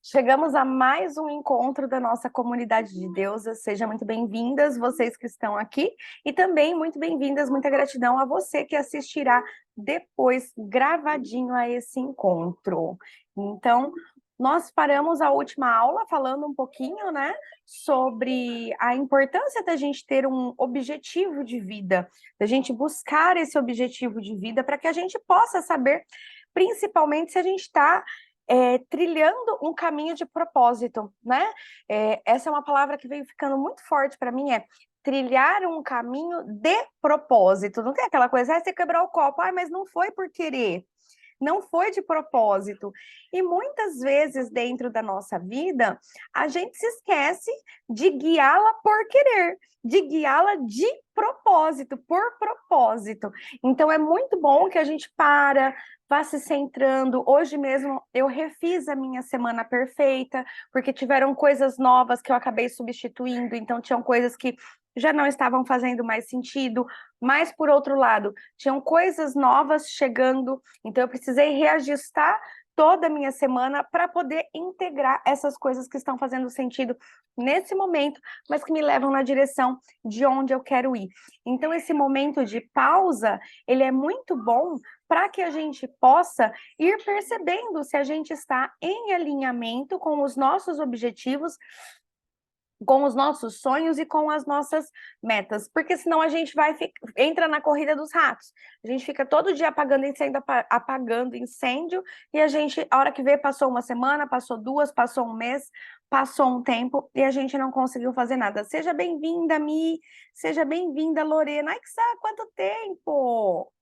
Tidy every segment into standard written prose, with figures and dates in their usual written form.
Chegamos a mais um encontro da nossa comunidade de deusas. Sejam muito bem-vindas, vocês que estão aqui, e também muito bem-vindas, muita gratidão a você que assistirá depois gravadinho a esse encontro. Então, nós paramos a última aula falando um pouquinho, né, sobre a importância da gente ter um objetivo de vida, da gente buscar esse objetivo de vida para que a gente possa saber, principalmente se a gente está trilhando um caminho de propósito, né? Essa é uma palavra que veio ficando muito forte para mim, trilhar um caminho de propósito. Não tem aquela coisa, você quebrou o copo, mas não foi por querer, não foi de propósito. E muitas vezes dentro da nossa vida, a gente se esquece de guiá-la por querer, de guiá-la de propósito, por propósito. Então é muito bom que a gente vá se centrando. Hoje mesmo eu refiz a minha semana perfeita, porque tiveram coisas novas que eu acabei substituindo, então tinham coisas que já não estavam fazendo mais sentido, mas por outro lado, tinham coisas novas chegando, então eu precisei reajustar toda a minha semana para poder integrar essas coisas que estão fazendo sentido nesse momento, mas que me levam na direção de onde eu quero ir. Então esse momento de pausa, ele é muito bom para que a gente possa ir percebendo se a gente está em alinhamento com os nossos objetivos, com os nossos sonhos e com as nossas metas, porque senão a gente entra na corrida dos ratos. A gente fica todo dia apagando incêndio, e a gente, a hora que vê, passou uma semana, passou duas, passou um mês, passou um tempo, e a gente não conseguiu fazer nada. Seja bem-vinda, Mi, seja bem-vinda, Lorena. Ai, que sabe quanto tempo!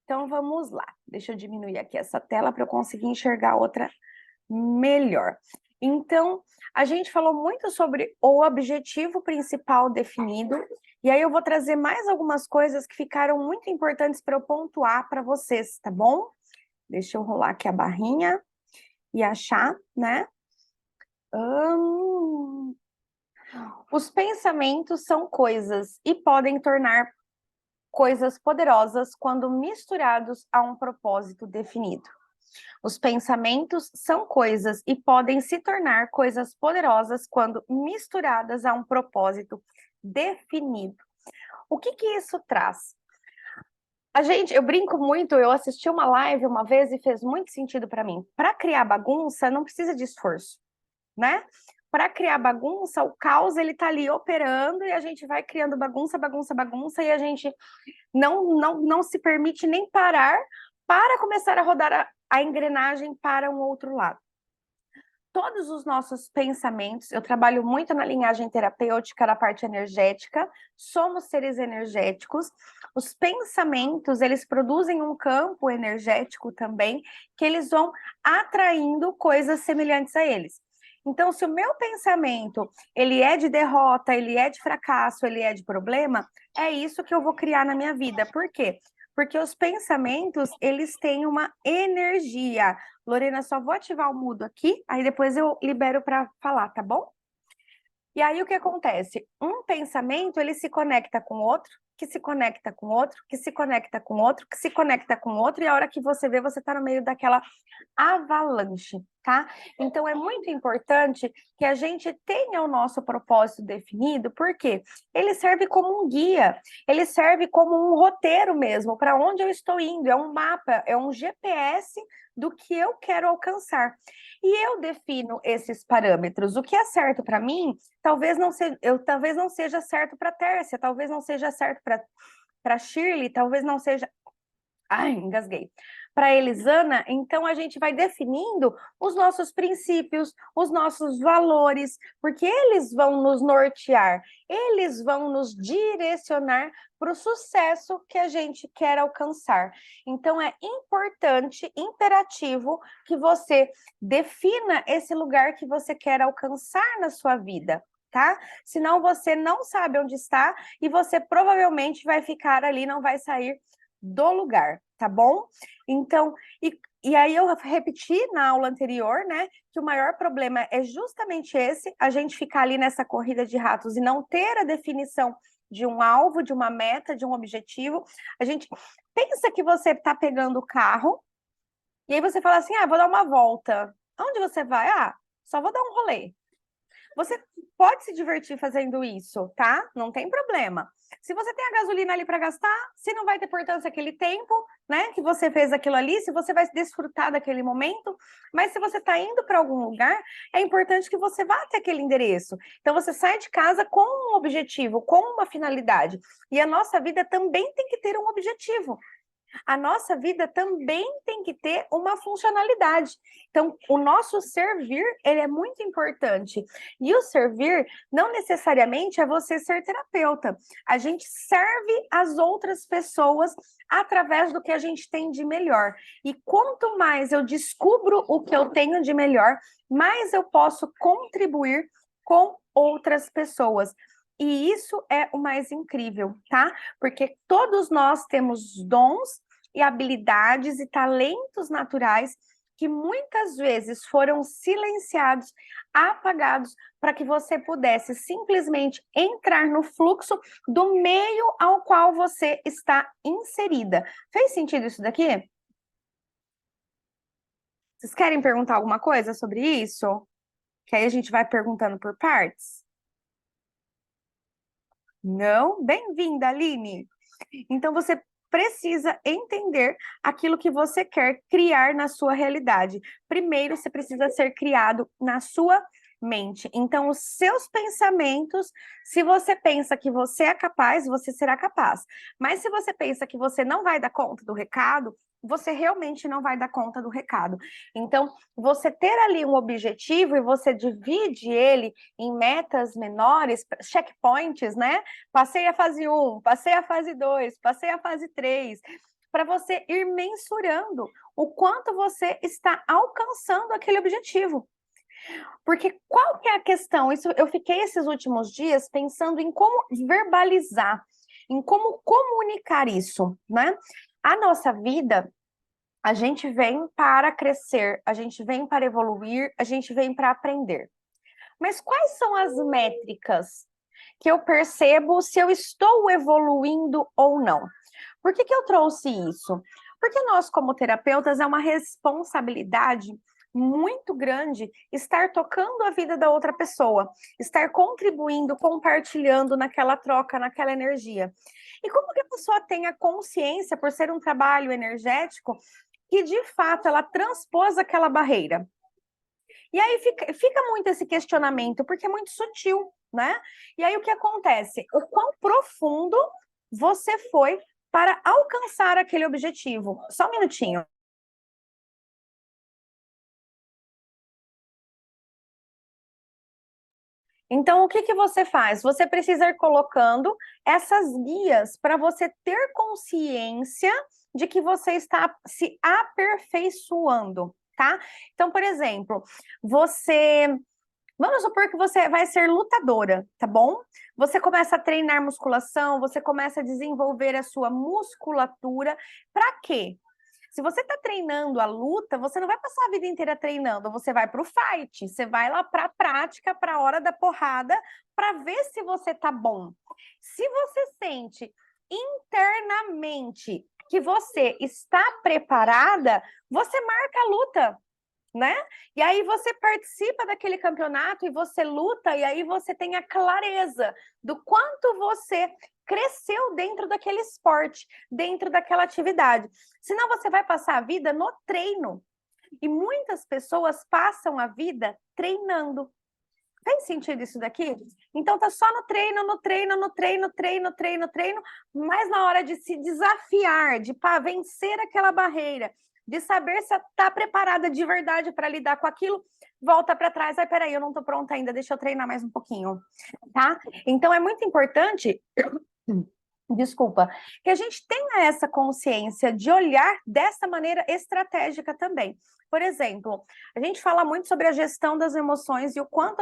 Então, vamos lá. Deixa eu diminuir aqui essa tela para eu conseguir enxergar outra melhor. Então, a gente falou muito sobre o objetivo principal definido, e aí eu vou trazer mais algumas coisas que ficaram muito importantes para eu pontuar para vocês, tá bom? Deixa eu rolar aqui a barrinha e achar, né? Os pensamentos são coisas e podem tornar coisas poderosas quando misturados a um propósito definido. Os pensamentos são coisas e podem se tornar coisas poderosas quando misturadas a um propósito definido. O que isso traz? Eu brinco muito, eu assisti uma live uma vez e fez muito sentido para mim. Para criar bagunça, não precisa de esforço, né? Para criar bagunça, o caos ele tá ali operando e a gente vai criando bagunça, bagunça, bagunça, e a gente não se permite nem parar para começar a rodar a engrenagem para um outro lado. Todos os nossos pensamentos, eu trabalho muito na linhagem terapêutica, na parte energética, somos seres energéticos. Os pensamentos, eles produzem um campo energético também, que eles vão atraindo coisas semelhantes a eles. Então, se o meu pensamento, ele é de derrota, ele é de fracasso, ele é de problema, é isso que eu vou criar na minha vida. Por quê? Porque os pensamentos, eles têm uma energia. Lorena, só vou ativar o mudo aqui, aí depois eu libero para falar, tá bom? E aí o que acontece? Um pensamento, ele se conecta com outro, que se conecta com outro, que se conecta com outro, que se conecta com outro, e a hora que você vê, você está no meio daquela avalanche, tá? Então é muito importante que a gente tenha o nosso propósito definido, porque ele serve como um guia, ele serve como um roteiro mesmo, para onde eu estou indo, é um mapa, é um GPS do que eu quero alcançar. E eu defino esses parâmetros. O que é certo para mim, talvez não seja certo para Tércia, talvez não seja certo para Shirley, talvez não seja. Ai, engasguei. Para Elisana, então a gente vai definindo os nossos princípios, os nossos valores, porque eles vão nos nortear, eles vão nos direcionar para o sucesso que a gente quer alcançar. Então é importante, imperativo, que você defina esse lugar que você quer alcançar na sua vida, tá? Senão você não sabe onde está e você provavelmente vai ficar ali, não vai sair do lugar, tá bom? Então, e aí eu repeti na aula anterior, né, que o maior problema é justamente esse, a gente ficar ali nessa corrida de ratos e não ter a definição de um alvo, de uma meta, de um objetivo. A gente pensa que você está pegando o carro, e aí você fala assim, vou dar uma volta. Onde você vai? só vou dar um rolê. Você pode se divertir fazendo isso, tá? Não tem problema. Se você tem a gasolina ali para gastar, se não vai ter importância aquele tempo, né, que você fez aquilo ali, se você vai desfrutar daquele momento, mas se você está indo para algum lugar, é importante que você vá até aquele endereço. Então você sai de casa com um objetivo, com uma finalidade. E a nossa vida também tem que ter um objetivo. A nossa vida também tem que ter uma funcionalidade. Então, o nosso servir, ele é muito importante. E o servir não necessariamente é você ser terapeuta. A gente serve as outras pessoas através do que a gente tem de melhor. E quanto mais eu descubro o que eu tenho de melhor, mais eu posso contribuir com outras pessoas. E isso é o mais incrível, tá? Porque todos nós temos dons e habilidades e talentos naturais que muitas vezes foram silenciados, apagados, para que você pudesse simplesmente entrar no fluxo do meio ao qual você está inserida. Fez sentido isso daqui? Vocês querem perguntar alguma coisa sobre isso? Que aí a gente vai perguntando por partes. Não? Bem-vinda, Aline! Então, você precisa entender aquilo que você quer criar na sua realidade. Primeiro, você precisa ser criado na sua mente. Então, os seus pensamentos, se você pensa que você é capaz, você será capaz. Mas se você pensa que você não vai dar conta do recado, você realmente não vai dar conta do recado. Então, você ter ali um objetivo e você divide ele em metas menores, checkpoints, né? Passei a fase 1, passei a fase 2, passei a fase 3, para você ir mensurando o quanto você está alcançando aquele objetivo. Porque qual que é a questão? Isso, eu fiquei esses últimos dias pensando em como verbalizar, em como comunicar isso, né? A nossa vida, a gente vem para crescer, a gente vem para evoluir, a gente vem para aprender. Mas quais são as métricas que eu percebo se eu estou evoluindo ou não? Por que eu trouxe isso? Porque nós, como terapeutas, é uma responsabilidade muito grande estar tocando a vida da outra pessoa, estar contribuindo, compartilhando naquela troca, naquela energia. E como que a pessoa tem a consciência, por ser um trabalho energético, que de fato ela transpôs aquela barreira? E aí fica muito esse questionamento, porque é muito sutil, né? E aí o que acontece? O quão profundo você foi para alcançar aquele objetivo? Só um minutinho. Então, o que você faz? Você precisa ir colocando essas guias para você ter consciência de que você está se aperfeiçoando, tá? Então, por exemplo, vamos supor que você vai ser lutadora, tá bom? Você começa a treinar musculação, você começa a desenvolver a sua musculatura. Para quê? Se você está treinando a luta, você não vai passar a vida inteira treinando, você vai para o fight, você vai lá para a prática, para a hora da porrada, para ver se você tá bom. Se você sente internamente que você está preparada, você marca a luta, né? E aí você participa daquele campeonato e você luta, e aí você tem a clareza do quanto você cresceu dentro daquele esporte, dentro daquela atividade. Senão você vai passar a vida no treino. E muitas pessoas passam a vida treinando. Faz sentido isso daqui? Então tá só no treino, no treino, no treino, treino, treino, treino, mas na hora de se desafiar, de vencer aquela barreira, de saber se está preparada de verdade para lidar com aquilo, volta para trás. Ai, peraí, eu não estou pronta ainda, deixa eu treinar mais um pouquinho, tá? Então é muito importante, desculpa, que a gente tenha essa consciência de olhar dessa maneira estratégica também. Por exemplo, a gente fala muito sobre a gestão das emoções e o quanto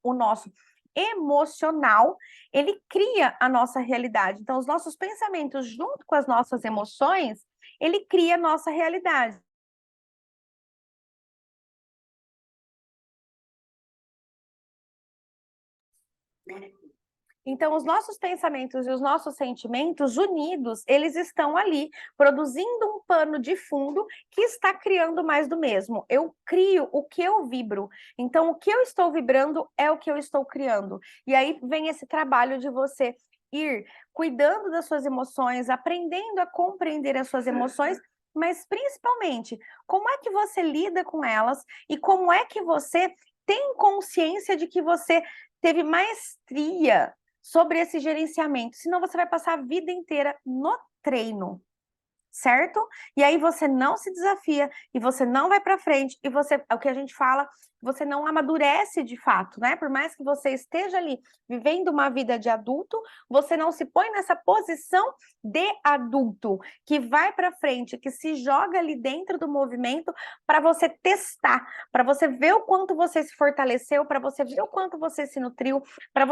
o nosso emocional, ele cria a nossa realidade. Então, os nossos pensamentos junto com as nossas emoções, ele cria a nossa realidade. Então, os nossos pensamentos e os nossos sentimentos unidos, eles estão ali, produzindo um pano de fundo que está criando mais do mesmo. Eu crio o que eu vibro. Então, o que eu estou vibrando é o que eu estou criando. E aí vem esse trabalho de você ir cuidando das suas emoções, aprendendo a compreender as suas emoções, mas principalmente, como é que você lida com elas e como é que você tem consciência de que você teve maestria sobre esse gerenciamento, senão você vai passar a vida inteira no treino, certo? E aí você não se desafia e você não vai para frente e você, é o que a gente fala, você não amadurece de fato, né? Por mais que você esteja ali vivendo uma vida de adulto, você não se põe nessa posição de adulto que vai para frente, que se joga ali dentro do movimento para você testar, para você ver o quanto você se fortaleceu, para você ver o quanto você se nutriu, para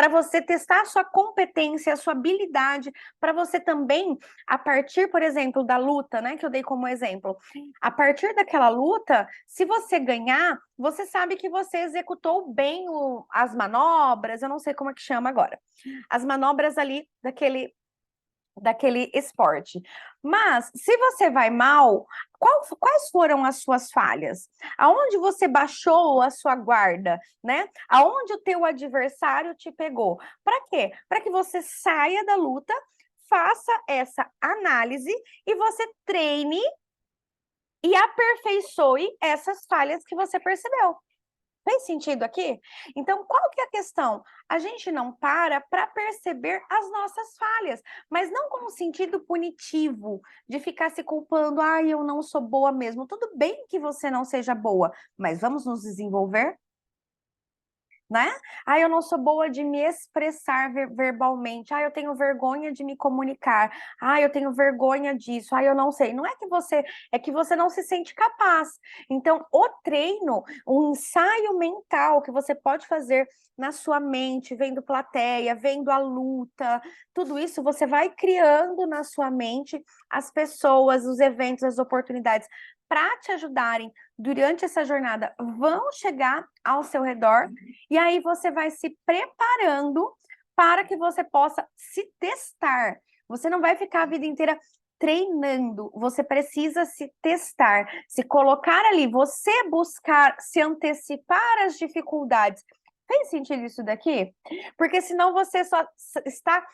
você testar a sua competência, a sua habilidade, para você também a partir, por exemplo, da luta, né, que eu dei como exemplo, a partir daquela luta, se você ganhar, você sabe que você executou bem as manobras, eu não sei como é que chama agora, as manobras ali daquele esporte. Mas, se você vai mal, quais foram as suas falhas? Aonde você baixou a sua guarda, né? Aonde o teu adversário te pegou? Para quê? Para que você saia da luta, faça essa análise e você treine e aperfeiçoe essas falhas que você percebeu. Fez sentido aqui? Então, qual que é a questão? A gente não para perceber as nossas falhas, mas não com um sentido punitivo, de ficar se culpando, ai, eu não sou boa mesmo. Tudo bem que você não seja boa, mas vamos nos desenvolver? Né? Ah, eu não sou boa de me expressar verbalmente. Ah, eu tenho vergonha de me comunicar. Ah, eu tenho vergonha disso. Ah, eu não sei. Não é que você não se sente capaz. Então, o treino, o ensaio mental que você pode fazer na sua mente, vendo plateia, vendo a luta, tudo isso você vai criando na sua mente as pessoas, os eventos, as oportunidades para te ajudarem durante essa jornada vão chegar ao seu redor e aí você vai se preparando para que você possa se testar. Você não vai ficar a vida inteira treinando, você precisa se testar, se colocar ali, você buscar se antecipar às dificuldades. Fez sentido isso daqui? Porque senão você só está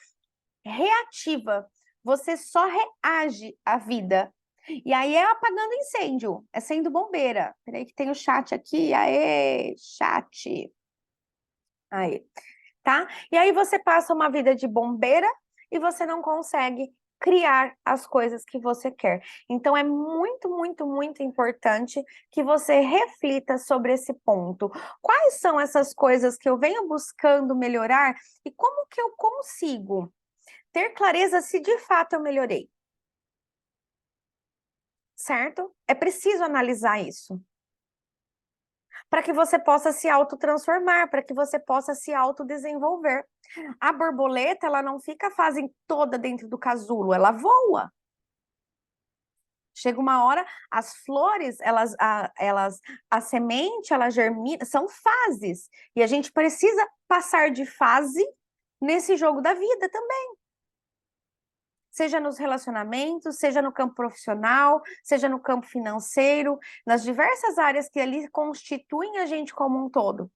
reativa, você só reage à vida. E aí é apagando incêndio, é sendo bombeira. Peraí que tem o chat aqui, aê, chat. Aí, tá? E aí você passa uma vida de bombeira e você não consegue criar as coisas que você quer. Então é muito, muito, muito importante que você reflita sobre esse ponto. Quais são essas coisas que eu venho buscando melhorar e como que eu consigo ter clareza se de fato eu melhorei? Certo? É preciso analisar isso para que você possa se autotransformar, para que você possa se autodesenvolver. A borboleta, ela não fica a fase toda dentro do casulo, ela voa. Chega uma hora, as flores, a semente, ela germina, são fases. E a gente precisa passar de fase nesse jogo da vida também. Seja nos relacionamentos, seja no campo profissional, seja no campo financeiro, nas diversas áreas que ali constituem a gente como um todo.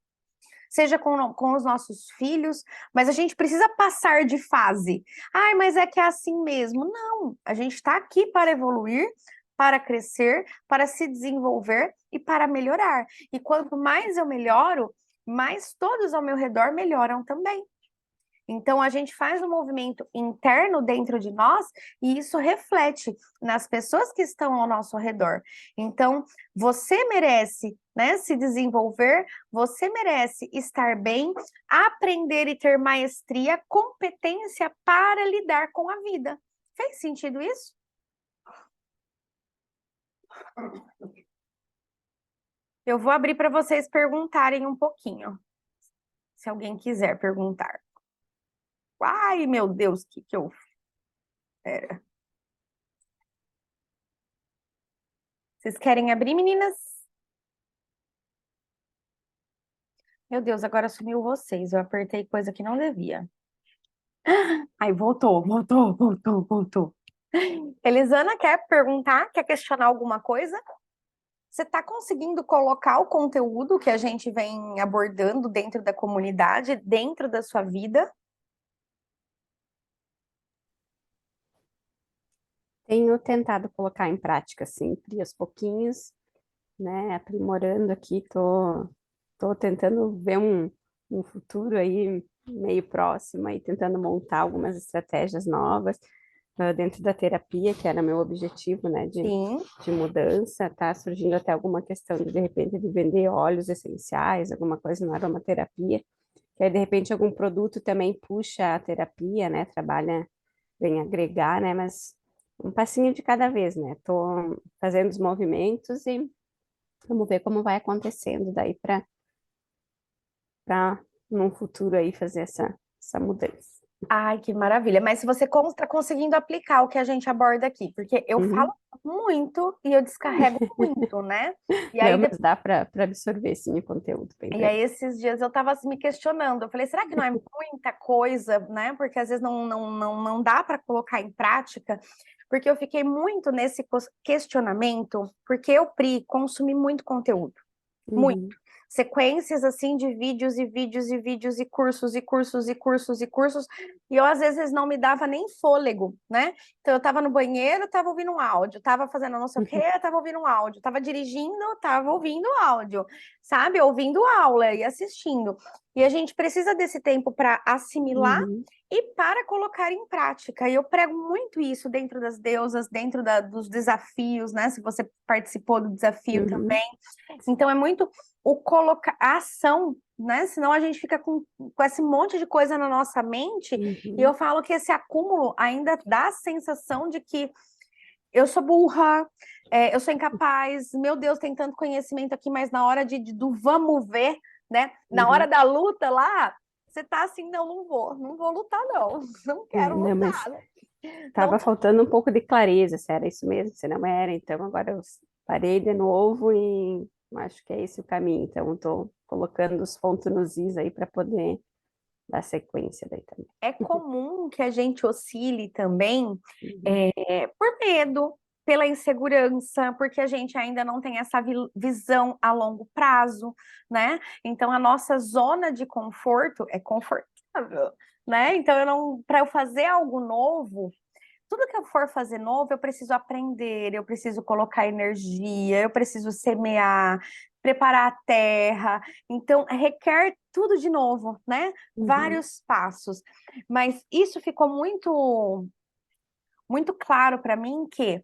Seja com os nossos filhos, mas a gente precisa passar de fase. Ai, mas é que é assim mesmo. Não, a gente está aqui para evoluir, para crescer, para se desenvolver e para melhorar. E quanto mais eu melhoro, mais todos ao meu redor melhoram também. Então, a gente faz um movimento interno dentro de nós e isso reflete nas pessoas que estão ao nosso redor. Então, você merece, né, se desenvolver, você merece estar bem, aprender e ter maestria, competência para lidar com a vida. Fez sentido isso? Eu vou abrir para vocês perguntarem um pouquinho, se alguém quiser perguntar. Ai, meu Deus, o que que eu... Pera. Vocês querem abrir, meninas? Meu Deus, agora sumiu vocês. Eu apertei coisa que não devia. Aí, voltou. Elisana quer perguntar, quer questionar alguma coisa? Você está conseguindo colocar o conteúdo que a gente vem abordando dentro da comunidade, dentro da sua vida? Tenho tentado colocar em prática sempre, aos pouquinhos, né? Aprimorando aqui, tô tentando ver um futuro aí meio próximo, aí tentando montar algumas estratégias novas dentro da terapia, que era meu objetivo, né, Sim. de mudança. Tá surgindo até alguma questão de repente, de vender óleos essenciais, alguma coisa na aromaterapia, que aí, de repente, algum produto também puxa a terapia, né, trabalha, vem agregar, né, mas um passinho de cada vez, né, tô fazendo os movimentos e vamos ver como vai acontecendo daí para num futuro aí fazer essa mudança. Ai, que maravilha. Mas se você está conseguindo aplicar o que a gente aborda aqui, porque eu falo Uhum. muito e eu descarrego muito, né? E Não, aí, mas dá para absorver sim o conteúdo bem e aí legal. esses dias eu estava me questionando. Eu falei, será que não é muita coisa, né? Porque às vezes não dá para colocar em prática. Porque eu fiquei muito nesse questionamento, porque eu, Pri, consumi muito conteúdo. Muito. Uhum. Sequências assim de vídeos e vídeos e vídeos e cursos e cursos e cursos e cursos, e eu às vezes não me dava nem fôlego, né? Então eu tava no banheiro, tava ouvindo um áudio, tava fazendo não sei o quê, tava ouvindo um áudio, tava dirigindo, tava ouvindo áudio, sabe? Ouvindo aula e assistindo. E a gente precisa desse tempo para assimilar Uhum. e para colocar em prática. E eu prego muito isso dentro das deusas, dentro dos desafios, né? Se você participou do desafio Uhum. também. Então é muito o colocar a ação, né? Senão a gente fica com esse monte de coisa na nossa mente, e eu Uhum. falo que esse acúmulo ainda dá a sensação de que eu sou burra, eu sou incapaz, meu Deus, tem tanto conhecimento aqui, mas na hora do vamos ver, né? Na hora Uhum. da luta lá, você tá assim, não vou lutar, não, não É, quero não, lutar, mas não tava faltando um pouco de clareza, se era isso mesmo, se não era, então agora eu parei de novo e acho que é esse o caminho, então estou colocando os pontos nos is aí para poder dar sequência daí também. é comum que a gente oscile também Uhum. por medo, pela insegurança, porque a gente ainda não tem essa visão a longo prazo, né? Então a nossa zona de conforto é confortável, né? Então para eu fazer algo novo, tudo que eu for fazer novo, eu preciso aprender, eu preciso colocar energia, eu preciso semear, preparar a terra. Então, requer tudo de novo, né? Uhum. Vários passos. Mas isso ficou muito claro para mim que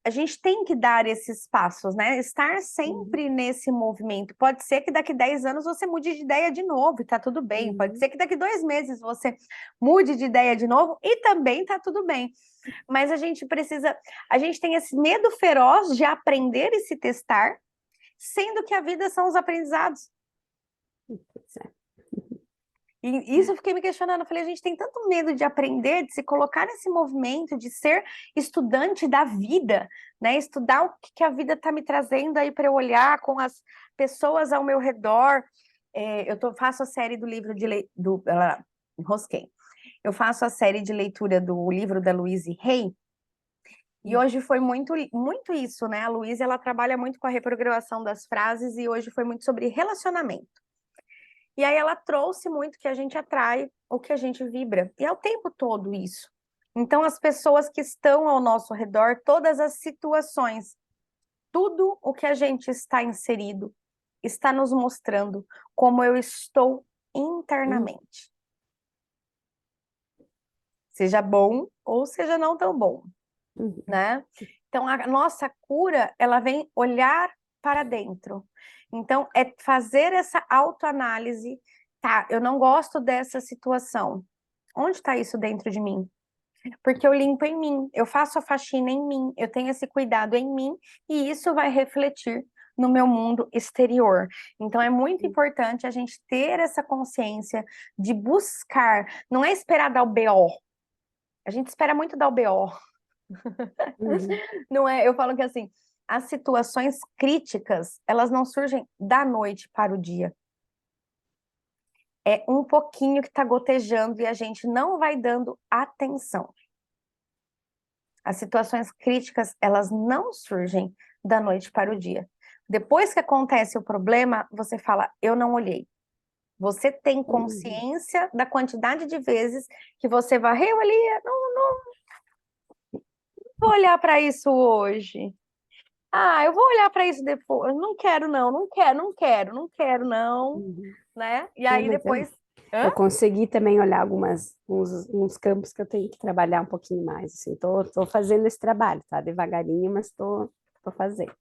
a gente tem que dar esses passos, né? Estar Uhum. sempre nesse movimento. Pode ser que daqui 10 anos você mude de ideia de novo e tá tudo bem. Pode Uhum. ser que daqui 2 meses você mude de ideia de novo e também tá tudo bem. Mas a gente tem esse medo feroz de aprender e se testar, sendo que a vida são os aprendizados. Pois é. E isso eu fiquei me questionando. Eu falei, a gente tem tanto medo de aprender, de se colocar nesse movimento, de ser estudante da vida, né? Estudar o que a vida está me trazendo aí para eu olhar com as pessoas ao meu redor. Faço a série do livro enrosquei. Eu faço a série de leitura do livro da Louise Hay. E hoje foi muito isso, né? A Luísa, ela trabalha muito com a reprogramação das frases e hoje foi muito sobre relacionamento. E aí ela trouxe muito que a gente atrai o que a gente vibra. E é o tempo todo isso. Então, as pessoas que estão ao nosso redor, todas as situações, tudo o que a gente está inserido, está nos mostrando como eu estou Uhum. internamente. Seja bom ou seja não tão bom, Uhum. né? Então, a nossa cura, ela vem olhar para dentro. Então, é fazer essa autoanálise. Tá, eu não gosto dessa situação. Onde está isso dentro de mim? Porque eu limpo em mim, eu faço a faxina em mim, eu tenho esse cuidado em mim, e isso vai refletir no meu mundo exterior. Então, é muito importante a gente ter essa consciência de buscar, não é esperar dar o BO. A gente espera muito dar o BO. Uhum. Não é, eu falo que assim, as situações críticas, elas não surgem da noite para o dia. é um pouquinho que está gotejando e a gente não vai dando atenção. As situações críticas, elas não surgem da noite para o dia. Depois que acontece o problema, você fala, eu não olhei. Você tem consciência da quantidade de vezes que você varreu ali, não vou olhar para isso hoje. Ah, eu vou olhar para isso depois. Não quero, não, Uhum. né? E É, aí mas depois. eu Hã? consegui também olhar uns campos que eu tenho que trabalhar um pouquinho mais, assim, tô fazendo esse trabalho, tá? Devagarinho, mas tô fazendo.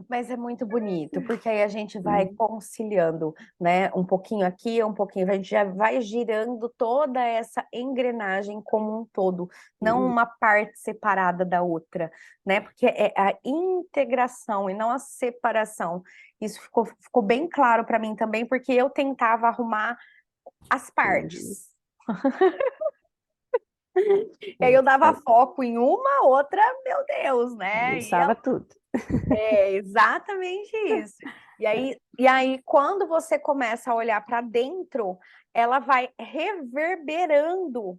Mas é muito bonito, porque aí a gente vai Uhum. conciliando, né? Um pouquinho aqui, um pouquinho, a gente já vai girando toda essa engrenagem como um todo, não Uhum. uma parte separada da outra, né? Porque é a integração e não a separação. Isso ficou bem claro para mim também, porque eu tentava arrumar as Uhum. partes. E aí É, eu dava foco em uma, outra, meu Deus, né? E bagunçava tudo. é exatamente isso. E aí, quando você começa a olhar para dentro, ela vai reverberando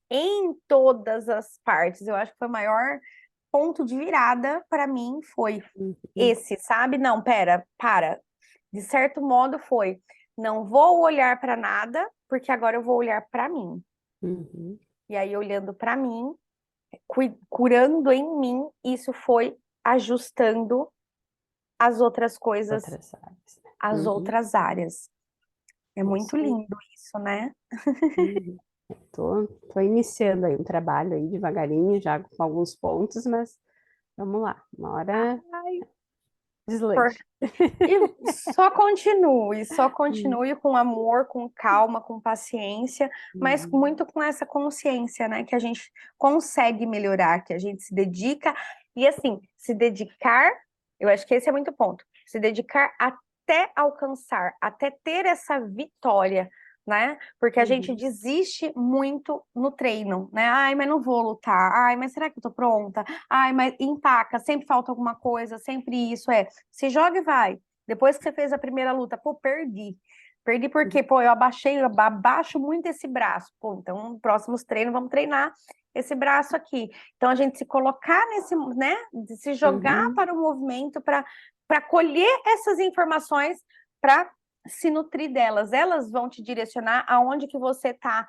em todas as partes. Eu acho que foi o maior ponto de virada para mim foi Uhum. esse, sabe? Não, pera, para. De certo modo foi, não vou olhar para nada, porque agora eu vou olhar para mim. Uhum. E aí, olhando para mim, curando em mim, isso foi ajustando as outras coisas, Outras áreas, né? as Uhum. outras áreas. É Isso muito aí. lindo isso, né? Uhum. Tô iniciando aí um trabalho aí devagarinho, já com alguns pontos, mas vamos lá, uma hora Ai, por- deslanche. E só Uhum. continue com amor, com calma, com paciência, mas Uhum. muito com essa consciência, né? Que a gente consegue melhorar, que a gente se dedica. E assim, se dedicar, eu acho que esse é muito ponto. Se dedicar até alcançar, até ter essa vitória, né? Porque a gente Uhum. desiste muito no treino, né? Ai, mas não vou lutar. Ai, mas será que eu tô pronta? Ai, mas empaca, sempre falta alguma coisa, sempre isso é. Se joga e vai. Depois que você fez a primeira luta, pô, perdi. Perdi porque, pô, eu abaixo muito esse braço. Pô, então, próximos treinos, vamos treinar esse braço aqui. Então, a gente se colocar nesse, né, de se jogar Uhum. para o movimento, para colher essas informações, para se nutrir delas. Elas vão te direcionar aonde que você está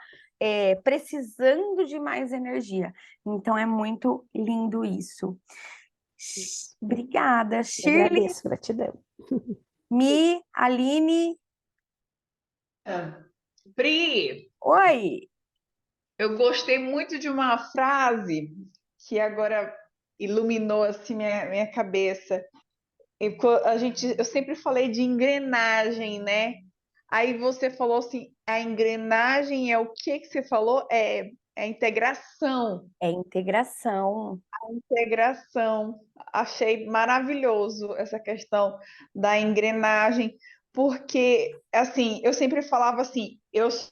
precisando de mais energia. Então, é muito lindo isso. Obrigada, Eu Shirley, agradeço, gratidão. Aline. Ah, Pri, Oi. eu gostei muito de uma frase que agora iluminou assim minha cabeça. Eu sempre falei de engrenagem, né? Aí você falou assim, a engrenagem é o que que você falou? É a integração. É integração. Integração. Achei maravilhoso essa questão da engrenagem, porque assim, eu sempre falava assim, eu só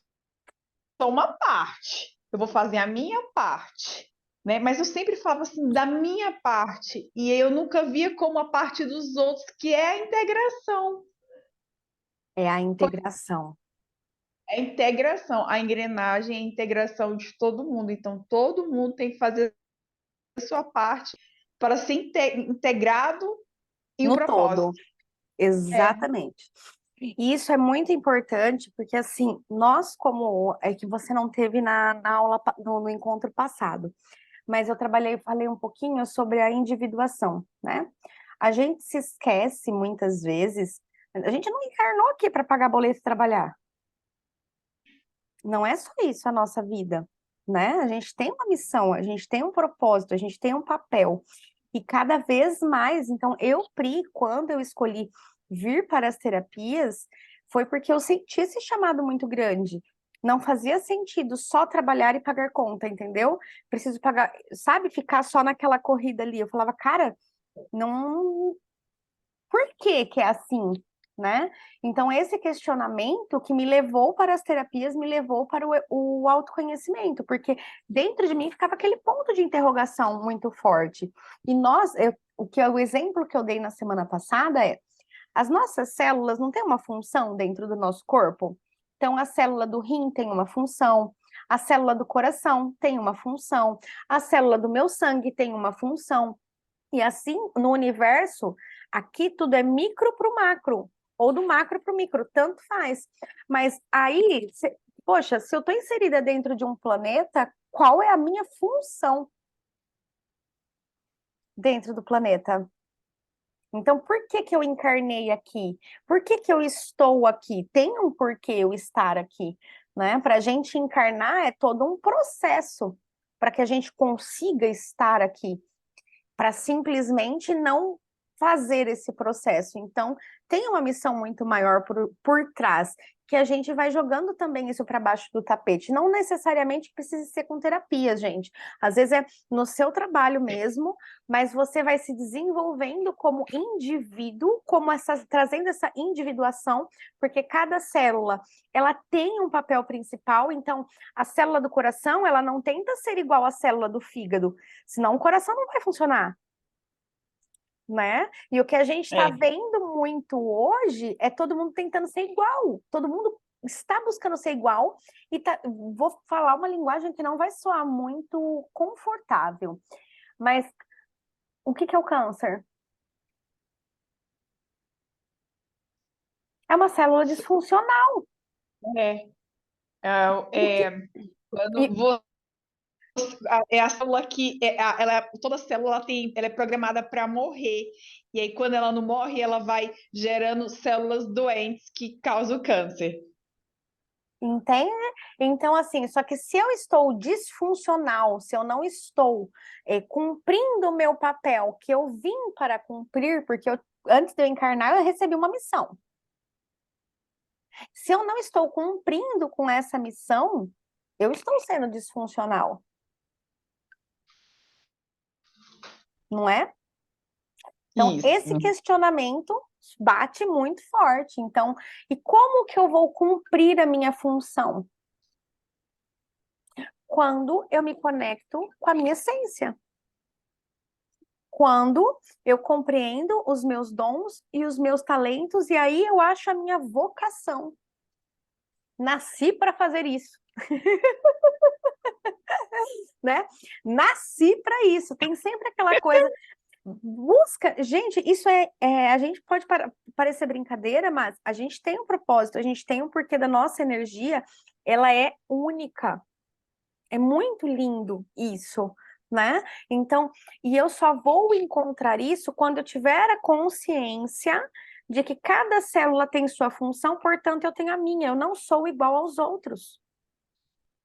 uma parte. Eu vou fazer a minha parte, né? Mas eu sempre falava assim da minha parte e eu nunca via como a parte dos outros, que é a integração. É a integração. É a integração, a engrenagem é a integração de todo mundo. Então, todo mundo tem que fazer a sua parte para ser integrado em um No propósito. todo. É, Exatamente. E isso é muito importante, porque assim, nós como é que você não teve na aula no encontro passado, mas eu falei um pouquinho sobre a individuação, né? A gente se esquece muitas vezes, a gente não encarnou aqui para pagar boleto e trabalhar. Não é só isso a nossa vida, né? A gente tem uma missão, a gente tem um propósito, a gente tem um papel. E cada vez mais, então, Pri, quando eu escolhi vir para as terapias, foi porque eu senti esse chamado muito grande. Não fazia sentido só trabalhar e pagar conta, entendeu? Preciso pagar, sabe, ficar só naquela corrida ali. Eu falava, cara, não, por que que é assim, né? Então, esse questionamento que me levou para as terapias, me levou para o autoconhecimento, porque dentro de mim ficava aquele ponto de interrogação muito forte. E o exemplo que eu dei na semana passada é, as nossas células não têm uma função dentro do nosso corpo? Então, a célula do rim tem uma função, a célula do coração tem uma função, a célula do meu sangue tem uma função. E assim, no universo, aqui tudo é micro para o macro, ou do macro para o micro, tanto faz. Mas aí, poxa, se eu estou inserida dentro de um planeta, qual é a minha função dentro do planeta? Então, por que que eu encarnei aqui? Por que que eu estou aqui? Tem um porquê eu estar aqui, né? Para a gente encarnar é todo um processo para que a gente consiga estar aqui, para simplesmente não fazer esse processo. Então, tem uma missão muito maior por trás, que a gente vai jogando também isso para baixo do tapete. Não necessariamente precisa ser com terapia, gente. Às vezes é no seu trabalho mesmo, mas você vai se desenvolvendo como indivíduo, trazendo essa individuação, porque cada célula, ela tem um papel principal. Então, a célula do coração, ela não tenta ser igual à célula do fígado, senão o coração não vai funcionar, né? E o que a gente está vendo muito hoje é todo mundo tentando ser igual. Todo mundo está buscando ser igual e vou falar uma linguagem que não vai soar muito confortável. Mas o que é o câncer? É uma célula disfuncional. É, quando é a célula que toda célula ela é programada para morrer, e aí quando ela não morre, ela vai gerando células doentes que causam câncer. Entende? Então, assim, só que se eu estou disfuncional, se eu não estou cumprindo o meu papel que eu vim para cumprir, porque antes de eu encarnar, eu recebi uma missão. Se eu não estou cumprindo com essa missão, eu estou sendo disfuncional. Não é? Então, Isso. esse questionamento bate muito forte. Então, e como que eu vou cumprir a minha função? Quando eu me conecto com a minha essência. Quando eu compreendo os meus dons e os meus talentos, e aí eu acho a minha vocação. Nasci para fazer isso. Né? Nasci para isso. Tem sempre aquela coisa. Busca, gente, isso a gente pode parecer brincadeira, mas a gente tem um propósito, a gente tem um porquê da nossa energia, ela é única. É muito lindo isso, né? Então, e eu só vou encontrar isso quando eu tiver a consciência de que cada célula tem sua função, portanto, eu tenho a minha, eu não sou igual aos outros.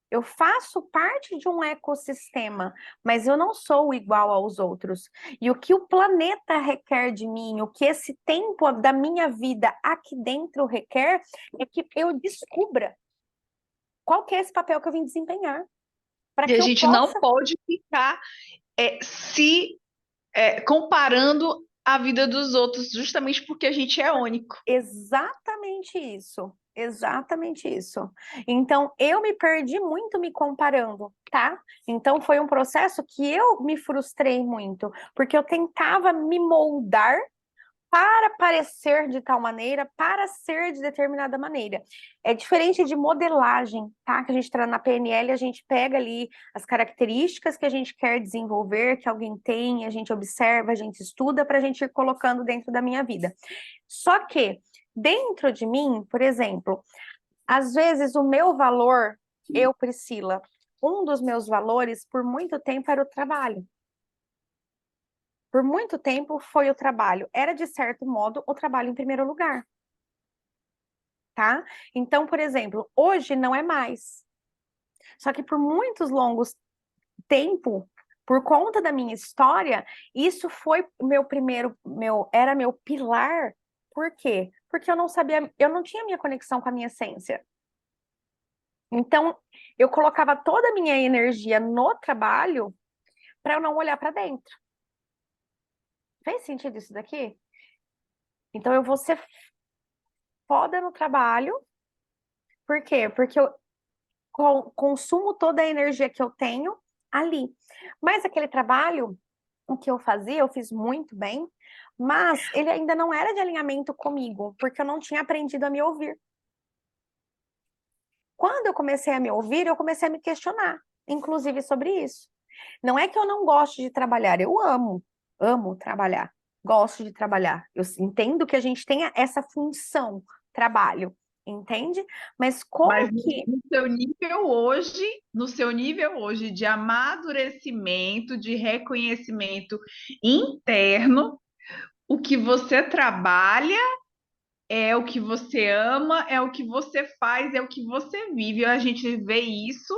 Eu faço parte de um ecossistema, mas eu não sou igual aos outros. E o que o planeta requer de mim, o que esse tempo da minha vida aqui dentro requer, é que eu descubra qual que é esse papel que eu vim desempenhar. Para E que a eu gente possa... não pode ficar se comparando a vida dos outros, justamente porque a gente é único. Exatamente isso. Exatamente isso. Então, eu me perdi muito me comparando, tá? Então, foi um processo que eu me frustrei muito, porque eu tentava me moldar para parecer de tal maneira, para ser de determinada maneira. É diferente de modelagem, tá? Que a gente traz na PNL, a gente pega ali as características que a gente quer desenvolver, que alguém tem, a gente observa, a gente estuda para a gente ir colocando dentro da minha vida. Só que dentro de mim, por exemplo, às vezes o meu valor, eu, Priscila, um dos meus valores por muito tempo era o trabalho. Por muito tempo foi o trabalho. Era, de certo modo, o trabalho em primeiro lugar. Tá? Então, por exemplo, hoje não é mais. Só que por muitos longos tempo, por conta da minha história, isso foi era meu pilar. Por quê? Porque eu não sabia, eu não tinha minha conexão com a minha essência. Então, eu colocava toda a minha energia no trabalho para eu não olhar para dentro. Fez sentido isso daqui? Então, eu vou ser foda no trabalho. Por quê? Porque eu consumo toda a energia que eu tenho ali. Mas aquele trabalho, o que eu fazia, eu fiz muito bem, mas ele ainda não era de alinhamento comigo, porque eu não tinha aprendido a me ouvir. Quando eu comecei a me ouvir, eu comecei a me questionar, inclusive sobre isso. Não é que eu não gosto de trabalhar, eu amo trabalhar, gosto de trabalhar. Eu entendo que a gente tenha essa função, trabalho, entende? Mas como Mas que no seu nível hoje de amadurecimento, de reconhecimento interno, o que você trabalha é o que você ama, é o que você faz, é o que você vive. A gente vê isso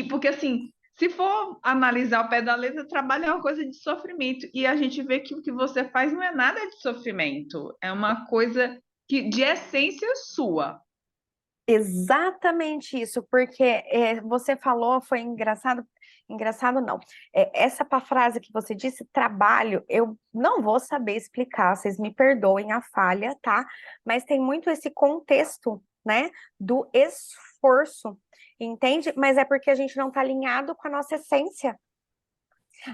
porque assim, se for analisar o pé da letra, trabalho é uma coisa de sofrimento e a gente vê que o que você faz não é nada de sofrimento, é uma coisa que de essência sua. exatamente isso, porque você falou, foi engraçado, engraçado não. Essa frase que você disse, trabalho, eu não vou saber explicar, vocês me perdoem a falha, tá? Mas tem muito esse contexto, né, do esforço, entende? Mas é porque a gente não tá alinhado com a nossa essência.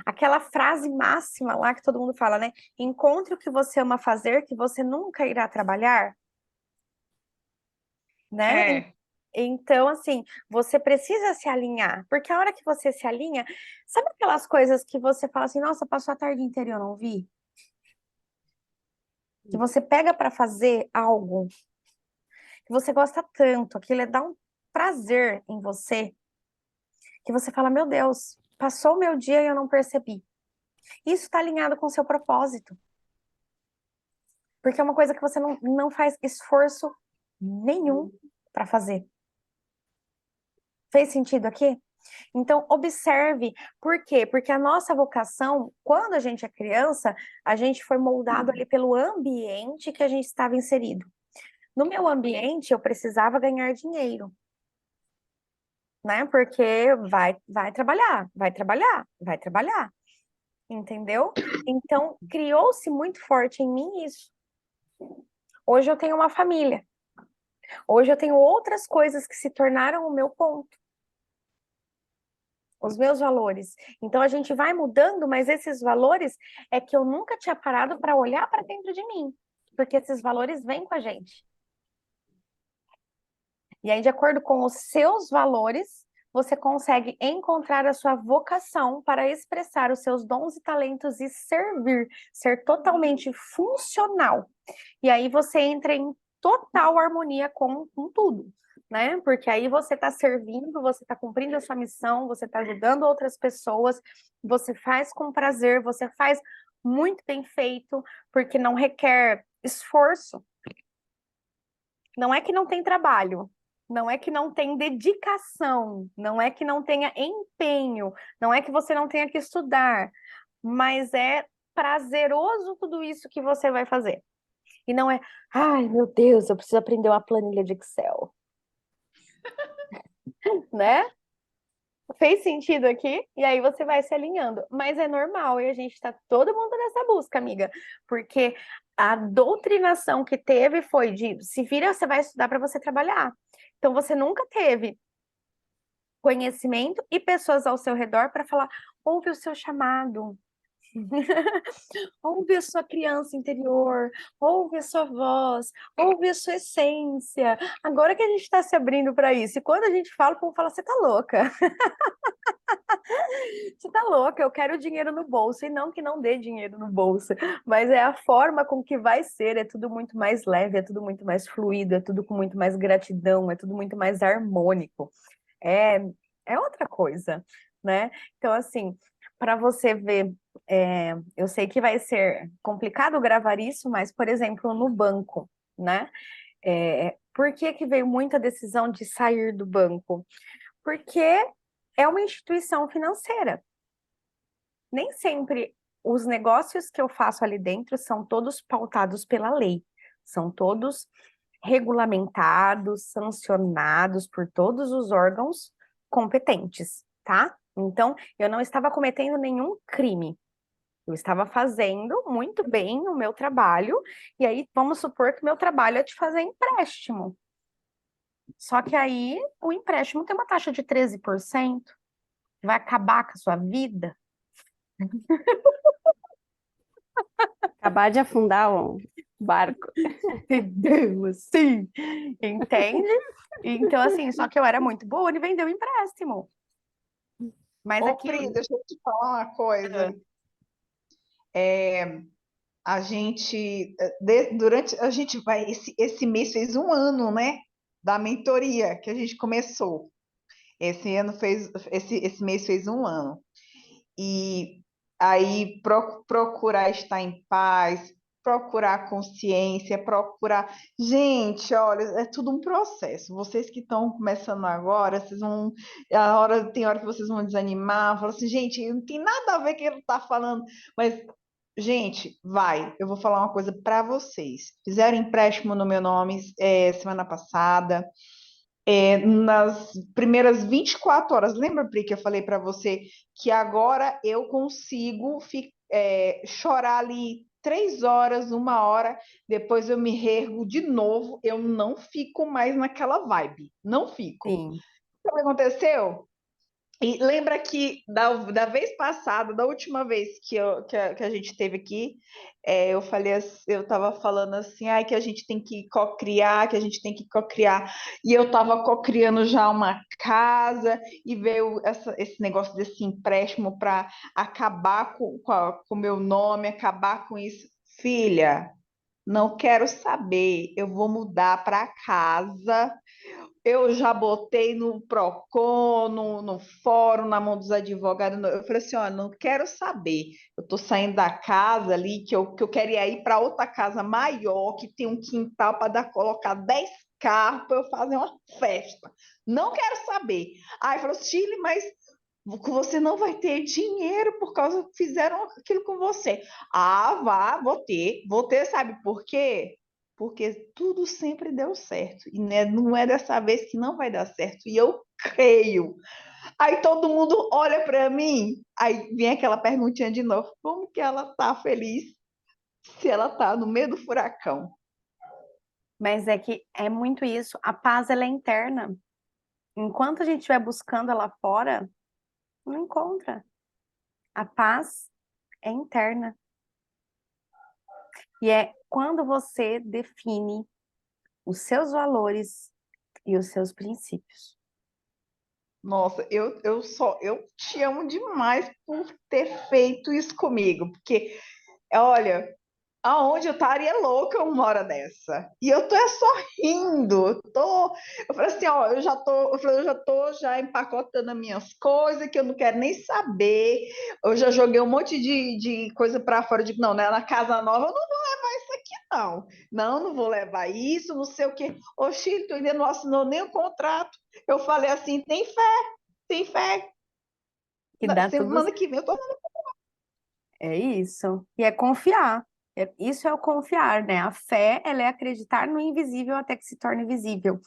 Aquela frase máxima lá que todo mundo fala, né? Encontre o que você ama fazer, que você nunca irá trabalhar, né? É, Então, assim, você precisa se alinhar, porque a hora que você se alinha, sabe aquelas coisas que você fala assim, nossa, passou a tarde inteira e eu não vi? Que você pega para fazer algo que você gosta tanto, aquilo dá um prazer em você, que você fala, meu Deus, passou o meu dia e eu não percebi. Isso está alinhado com o seu propósito, porque é uma coisa que você não faz esforço nenhum para fazer. Fez sentido aqui? Então, observe. Por quê? Porque a nossa vocação, quando a gente é criança, a gente foi moldado ali pelo ambiente que a gente estava inserido. No meu ambiente, eu precisava ganhar dinheiro, né? Porque vai trabalhar, vai trabalhar, vai trabalhar, entendeu? Então, criou-se muito forte em mim isso. Hoje eu tenho uma família. Hoje eu tenho outras coisas que se tornaram o meu ponto. Os meus valores. Então a gente vai mudando, mas esses valores é que eu nunca tinha parado para olhar para dentro de mim, porque esses valores vêm com a gente. E aí, de acordo com os seus valores, você consegue encontrar a sua vocação para expressar os seus dons e talentos e servir, ser totalmente funcional. E aí você entra em total harmonia com tudo, né? Porque aí você está servindo, você está cumprindo a sua missão, você está ajudando outras pessoas, você faz com prazer, você faz muito bem feito, porque não requer esforço. Não é que não tem trabalho, não é que não tem dedicação, não é que não tenha empenho, não é que você não tenha que estudar, mas é prazeroso tudo isso que você vai fazer. E não é, ai, meu Deus, eu preciso aprender uma planilha de Excel, né? Fez sentido aqui? E aí você vai se alinhando. Mas é normal e a gente tá todo mundo nessa busca, amiga. Porque a doutrinação que teve foi de se vira, você vai estudar para você trabalhar. Então você nunca teve conhecimento e pessoas ao seu redor para falar, ouve o seu chamado. Ouve a sua criança interior, ouve a sua voz, ouve a sua essência. Agora que a gente está se abrindo para isso, e quando a gente fala, o povo fala: você tá louca, você tá louca, eu quero dinheiro no bolso, e não que não dê dinheiro no bolso, mas é a forma com que vai ser, é tudo muito mais leve, é tudo muito mais fluido, é tudo com muito mais gratidão, é tudo muito mais harmônico. É, é outra coisa, né? Então, assim, para você ver, eu sei que vai ser complicado gravar isso, mas, por exemplo, no banco, né? Por que que veio muita decisão de sair do banco? Porque é uma instituição financeira. Nem sempre os negócios que eu faço ali dentro são todos pautados pela lei, são todos regulamentados, sancionados por todos os órgãos competentes, tá? Então, eu não estava cometendo nenhum crime. Eu estava fazendo muito bem o meu trabalho, e aí vamos supor que meu trabalho é de fazer empréstimo. Só que aí o empréstimo tem uma taxa de 13%, vai acabar com a sua vida. Acabar de afundar o barco. Entendeu? Assim, entende? Então, assim, só que eu era muito boa e vendeu empréstimo. Mas Ô, aquilo. Pri, deixa eu te falar uma coisa. A gente, durante, a gente vai, esse mês fez um ano, né? Da mentoria que a gente começou. Esse mês fez um ano. E aí procurar estar em paz, procurar consciência, procurar. Gente, olha, é tudo um processo. Vocês que estão começando agora, vocês vão. Tem hora que vocês vão desanimar, falar assim, gente, não tem nada a ver com o que ele está falando, mas. Gente, vai, eu vou falar uma coisa para vocês. Fizeram empréstimo no meu nome semana passada, nas primeiras 24 horas. Lembra, Pri, que eu falei para você que agora eu consigo chorar ali 3 horas, 1 hora, depois eu me reergo de novo, eu não fico mais naquela vibe, não fico. Sim. Sabe o que aconteceu? E lembra que da vez passada, da última vez que a gente teve aqui, eu falei, eu estava falando assim, ai, que a gente tem que cocriar, que a gente tem que cocriar. E eu estava cocriando já uma casa e veio esse negócio desse empréstimo para acabar com o meu nome, acabar com isso. Filha, não quero saber, eu vou mudar para casa. Eu já botei no Procon, no fórum, na mão dos advogados. Eu falei assim: ó, não quero saber. Eu estou saindo da casa ali, que eu queria ir para outra casa maior, que tem um quintal para colocar 10 carros para eu fazer uma festa. Não quero saber. Aí falou: Chile, mas você não vai ter dinheiro por causa que fizeram aquilo com você. Ah, vou ter, sabe por quê? Porque tudo sempre deu certo. E né, não é dessa vez que não vai dar certo. E eu creio. Aí todo mundo olha para mim, aí vem aquela perguntinha de novo: como que ela tá feliz se ela tá no meio do furacão? Mas é que é muito isso. A paz, ela é interna. Enquanto a gente estiver buscando ela fora, não encontra. A paz é interna. E é quando você define os seus valores e os seus princípios. Nossa, eu te amo demais por ter feito isso comigo, porque olha, aonde eu estaria louca uma hora dessa. E eu tô só rindo. Eu falei assim, ó, eu já tô já empacotando as minhas coisas que eu não quero nem saber. Eu já joguei um monte de coisa para fora. Eu digo, não, né, na casa nova eu não vou levar isso aqui, não. Não, não vou levar isso, não sei o quê. Ô, Chile, tu ainda não assinou nem o contrato. Eu falei assim, tem fé, tem fé. Que dá tudo. Semana que vem eu tô. É isso. E é confiar. Isso é o confiar, né? A fé, ela é acreditar no invisível até que se torne visível.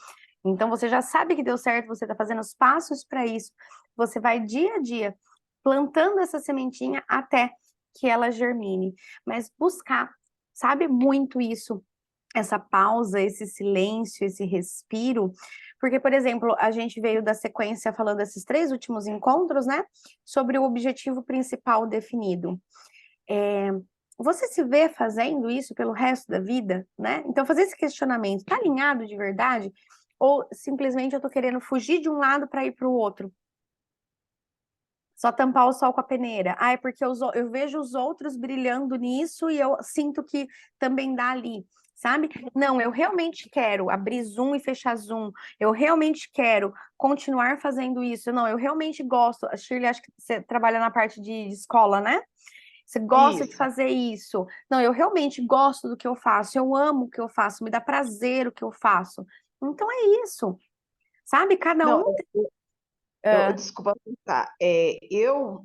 Então, você já sabe que deu certo, você está fazendo os passos para isso. Você vai dia a dia plantando essa sementinha até que ela germine. Mas buscar, sabe muito isso, essa pausa, esse silêncio, esse respiro. Porque, por exemplo, a gente veio da sequência falando desses 3 últimos encontros, né? Sobre o objetivo principal definido. Você se vê fazendo isso pelo resto da vida, né? Então, fazer esse questionamento, tá alinhado de verdade? Ou simplesmente eu tô querendo fugir de um lado para ir para o outro? Só tampar o sol com a peneira. Ah, é porque eu vejo os outros brilhando nisso e eu sinto que também dá ali, sabe? Não, eu realmente quero abrir Zoom e fechar Zoom. Eu realmente quero continuar fazendo isso. Não, eu realmente gosto. A Shirley, acho que você trabalha na parte de escola, né? Você gosta de Isso. fazer isso. Não, eu realmente gosto do que eu faço. Eu amo o que eu faço. Me dá prazer o que eu faço. Então é isso. Sabe? Cada Não, um. Ah, desculpa pensar. Eu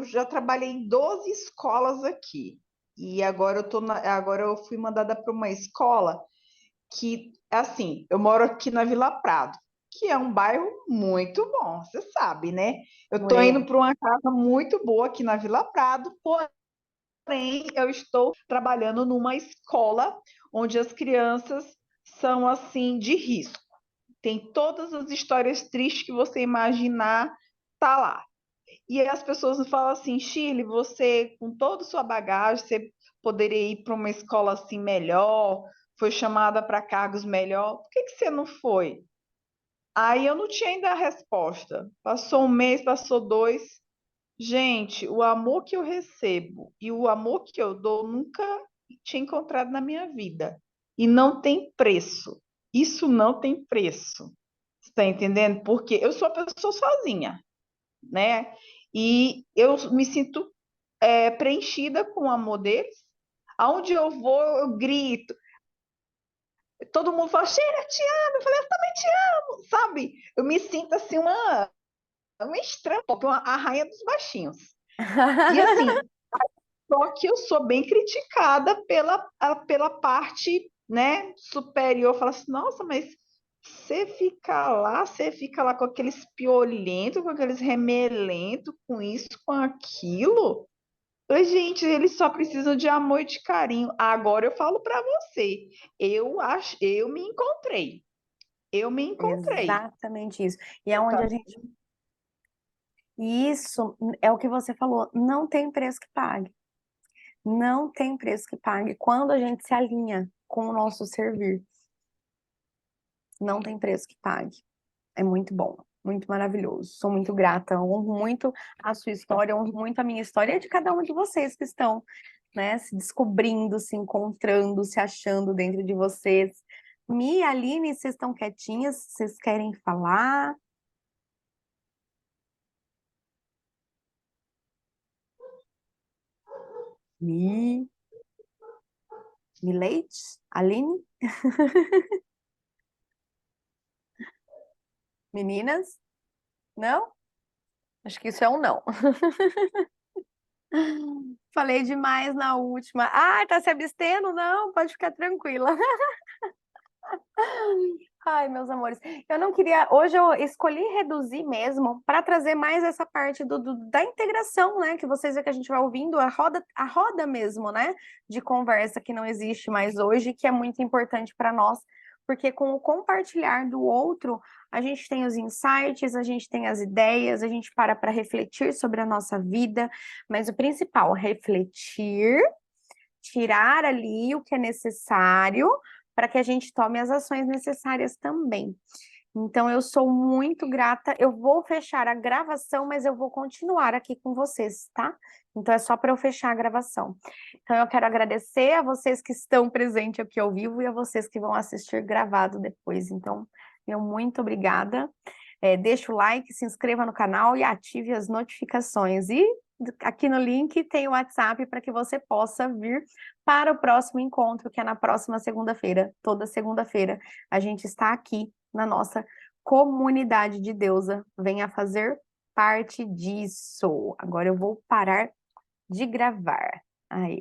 já trabalhei em 12 escolas aqui. E agora eu fui mandada para uma escola que, assim, eu moro aqui na Vila Prado, que é um bairro muito bom, você sabe, né? Eu estou indo morei. para uma casa muito boa aqui na Vila Prado, porém eu estou trabalhando numa escola onde as crianças são, assim, de risco. Tem todas as histórias tristes que você imaginar, tá lá. E as pessoas falam assim, Shirley, você, com toda a sua bagagem, você poderia ir para uma escola assim melhor, foi chamada para cargos melhor, por que que você não foi? Aí eu não tinha ainda a resposta. Passou um mês, passou dois. Gente, o amor que eu recebo e o amor que eu dou nunca tinha encontrado na minha vida. E não tem preço. Isso não tem preço. Você está entendendo? Porque eu sou uma pessoa sozinha, né? E eu me sinto preenchida com o amor deles. Aonde eu vou, eu grito. Todo mundo fala, Sheila, te amo. Eu falei, eu também te amo, sabe? Eu me sinto assim uma estranha, a rainha dos baixinhos. E assim, só que eu sou bem criticada pela parte, né, superior. Fala assim, nossa, mas você fica lá com aqueles piolhentos, com aqueles remelentos, com isso, com aquilo. Oi, gente, eles só precisam de amor e de carinho. Agora eu falo para você, eu me encontrei. Eu me encontrei. Exatamente isso. E é onde a gente. E isso é o que você falou, não tem preço que pague. Não tem preço que pague. Quando a gente se alinha com o nosso servir, não tem preço que pague. É muito bom, muito maravilhoso. Sou muito grata, honro muito a sua história, honro muito a minha história e de cada um de vocês que estão, né, se descobrindo, se encontrando, se achando dentro de vocês. Mi e Aline, vocês estão quietinhas? Vocês querem falar? Mi, Mileite? Aline? Meninas? Não? Acho que isso é um não. Falei demais na última. Ah, tá se abstendo? Não, pode ficar tranquila. Ai, meus amores, eu não queria. Hoje eu escolhi reduzir mesmo para trazer mais essa parte da integração, né? Que vocês é que a gente vai ouvindo, a roda mesmo, né? De conversa que não existe mais hoje, que é muito importante para nós, porque com o compartilhar do outro, a gente tem os insights, a gente tem as ideias, a gente para refletir sobre a nossa vida, mas o principal, refletir, tirar ali o que é necessário para que a gente tome as ações necessárias também. Então, eu sou muito grata. Eu vou fechar a gravação, mas eu vou continuar aqui com vocês, tá? Então, é só para eu fechar a gravação. Então, eu quero agradecer a vocês que estão presentes aqui ao vivo e a vocês que vão assistir gravado depois. Então, meu muito obrigada. Deixa o like, se inscreva no canal e ative as notificações. E aqui no link tem o WhatsApp para que você possa vir para o próximo encontro, que é na próxima segunda-feira. Toda segunda-feira a gente está aqui na nossa comunidade de Deusa. Venha fazer parte disso. Agora eu vou parar de gravar. Aí.